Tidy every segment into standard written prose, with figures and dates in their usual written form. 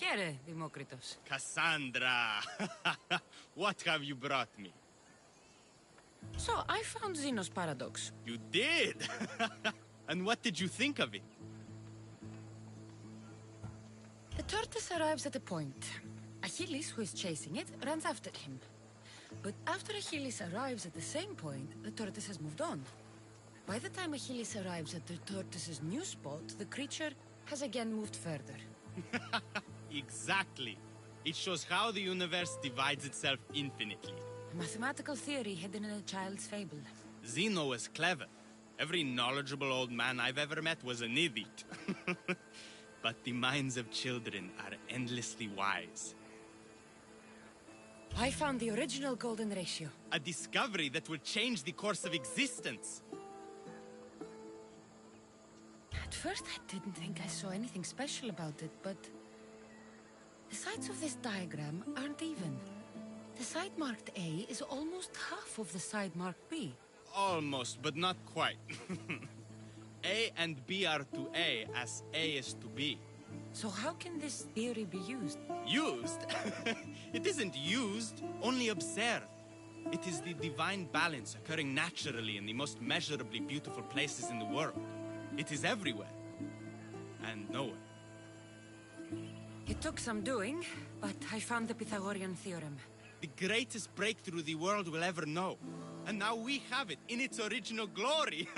Here, Demokritos. Cassandra! What have you brought me? So, I found Zeno's paradox. You did? And what did you think of it? The tortoise arrives at a point. Achilles, who is chasing it, runs after him. But after Achilles arrives at the same point, the tortoise has moved on. By the time Achilles arrives at the tortoise's new spot, the creature has again moved further. Exactly. It shows how the universe divides itself infinitely. A mathematical theory hidden in a child's fable. Zeno was clever. Every knowledgeable old man I've ever met was an idiot. But the minds of children are endlessly wise. I found the original golden ratio. A discovery that will change the course of existence. At first, I didn't think I saw anything special about it, but the sides of this diagram aren't even. The side marked A is almost half of the side marked B. Almost, but not quite. A and B are to A as A is to B. So how can this theory be used? Used? It isn't used, only observed. It is the divine balance occurring naturally in the most measurably beautiful places in the world. It is everywhere. And nowhere. It took some doing, but I found the Pythagorean theorem. The greatest breakthrough the world will ever know. And now we have it in its original glory.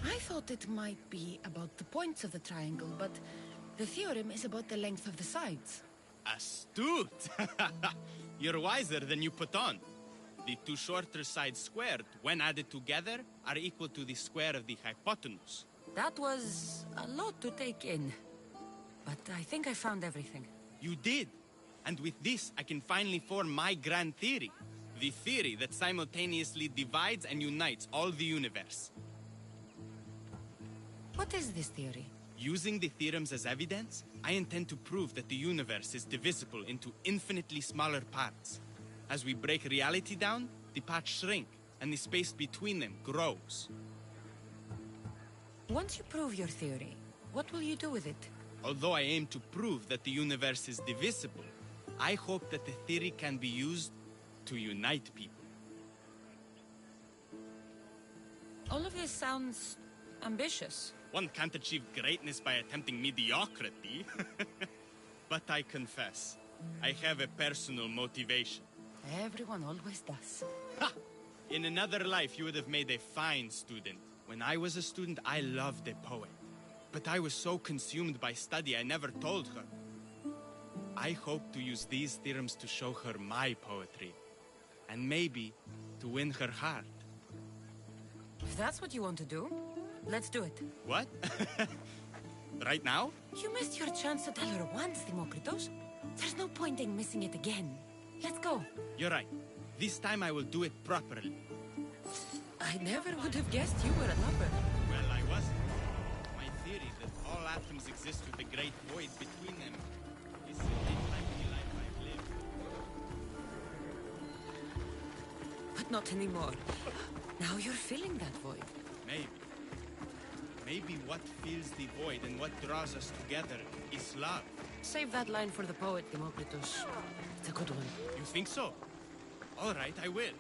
I thought it might be about the points of the triangle, but the theorem is about the length of the sides. Astute! You're wiser than you put on. The two shorter sides squared, when added together, are equal to the square of the hypotenuse. That was a lot to take in. But I think I found everything. You did. And with this, I can finally form my grand theory. The theory that simultaneously divides and unites all the universe. What is this theory? Using the theorems as evidence, I intend to prove that the universe is divisible into infinitely smaller parts. As we break reality down, the parts shrink, and the space between them grows. Once you prove your theory, what will you do with it? Although I aim to prove that the universe is divisible, I hope that the theory can be used to unite people. All of this sounds ambitious. One can't achieve greatness by attempting mediocrity. But I confess, I have a personal motivation. Everyone always does. Ha! In another life, you would have made a fine student. When I was a student, I loved a poet. But I was so consumed by study, I never told her. I hope to use these theorems to show her my poetry. And maybe to win her heart. If that's what you want to do, let's do it. What? Right now? You missed your chance to tell her once, Demokritos. There's no point in missing it again. Let's go. You're right. This time I will do it properly. I never would have guessed you were a lover. Well, I wasn't. My theory that all atoms exist with a great void between them is simply like the life I've lived. But not anymore. Now you're filling that void. Maybe. Maybe what fills the void and what draws us together is love. Save that line for the poet, Demokritos. It's a good one. You think so? All right, I will.